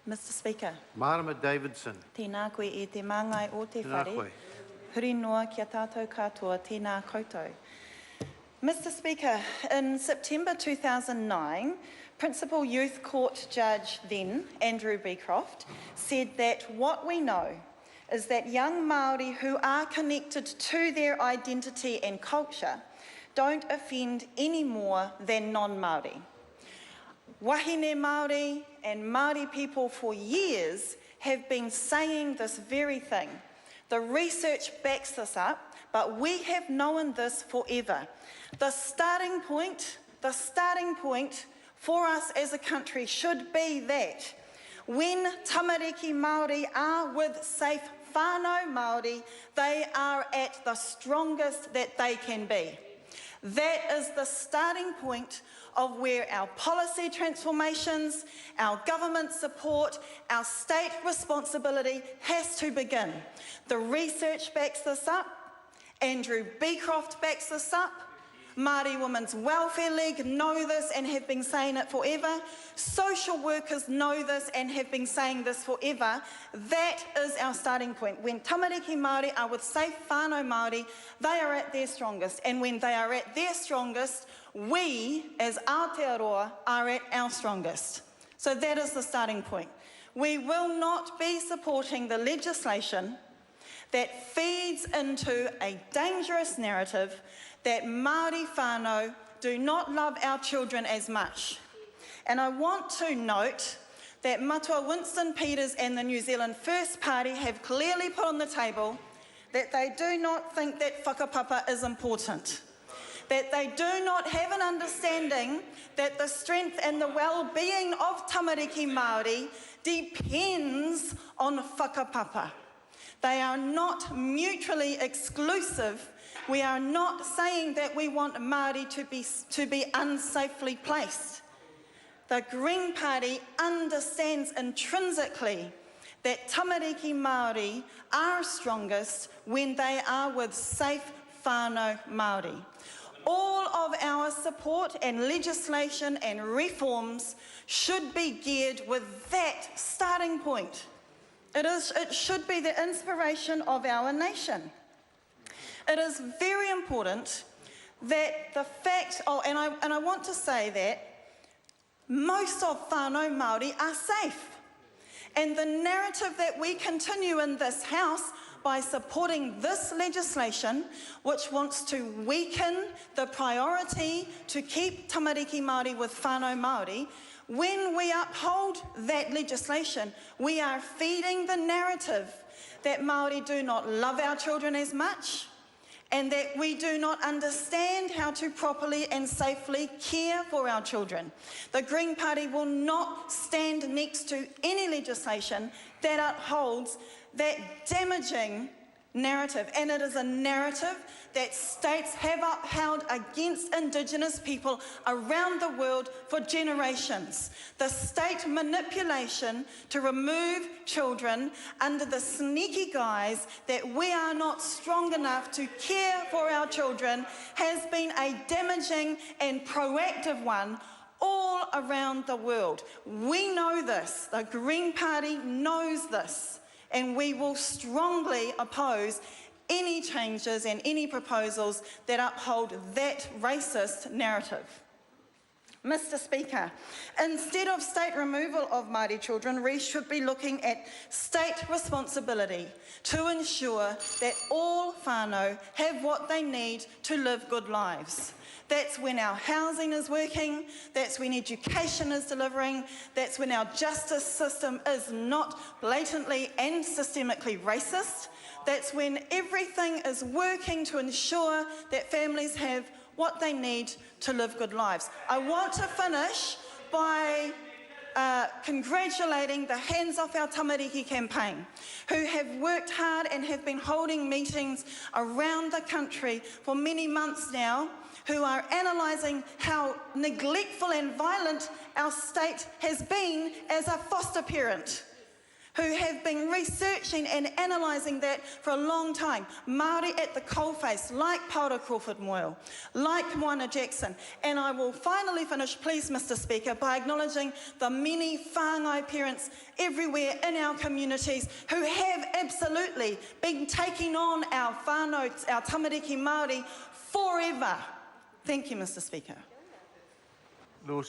Mr Speaker. Marama Davidson. Tēnā koe e te māngai o te Tēnā whare. koe. Huri noa kia tātou katoa, tēnā koutou. Mr Speaker, in September 2009, Principal Youth Court Judge then, Andrew Beecroft, said that what we know is that young Māori who are connected to their identity and culture don't offend any more than non-Māori. Wahine Māori and Māori people for years have been saying this very thing. The research backs this up, but we have known this forever. The starting point for us as a country should be that when Tamariki Māori are with safe whānau Māori, they are at the strongest that they can be. That is the starting point of where our policy transformations, our government support, our state responsibility has to begin. The research backs this up. Andrew Beecroft backs this up. Māori Women's Welfare League know this and have been saying it forever. Social workers know this and have been saying this forever. That is our starting point. When Tamariki Māori are with safe whānau Māori, they are at their strongest. And when they are at their strongest, we, as Aotearoa, are at our strongest. So that is the starting point. We will not be supporting the legislation that feeds into a dangerous narrative that Māori whānau do not love our children as much. And I want to note that Matua Winston Peters and the New Zealand First Party have clearly put on the table that they do not think that whakapapa is important, that they do not have an understanding that the strength and the well-being of Tamariki Māori depends on whakapapa. They are not mutually exclusive. We are not saying that we want Māori to be unsafely placed. The Green Party understands intrinsically that Tamariki Māori are strongest when they are with safe whānau Māori. All of our support and legislation and reforms should be geared with that starting point. It should be the inspiration of our nation. It is very important that the fact, and I want to say that most of whānau Māori are safe. And the narrative that we continue in this House by supporting this legislation, which wants to weaken the priority to keep Tamariki Māori with whānau Māori, when we uphold that legislation, we are feeding the narrative that Māori do not love our children as much, and that we do not understand how to properly and safely care for our children. The Green Party will not stand next to any legislation that upholds that damaging narrative. And it is a narrative that states have upheld against Indigenous people around the world for generations. The state manipulation to remove children under the sneaky guise that we are not strong enough to care for our children has been a damaging and proactive one all around the world. We know this. The Green Party knows this. And we will strongly oppose any changes and any proposals that uphold that racist narrative. Mr Speaker, instead of state removal of Māori children, we should be looking at state responsibility to ensure that all whānau have what they need to live good lives. That's when our housing is working, that's when education is delivering, that's when our justice system is not blatantly and systemically racist, that's when everything is working to ensure that families have what they need to live good lives. I want to finish by congratulating the Hands Off Our Tamariki campaign, who have worked hard and have been holding meetings around the country for many months now, who are analysing how neglectful and violent our state has been as a foster parent, who have been researching and analysing that for a long time. Māori at the coalface, like Paula Crawford-Moyle, like Moana Jackson. And I will finally finish, please, Mr. Speaker, by acknowledging the many whāngai parents everywhere in our communities who have absolutely been taking on our whānau, our tamariki Māori forever. Thank you, Mr. Speaker.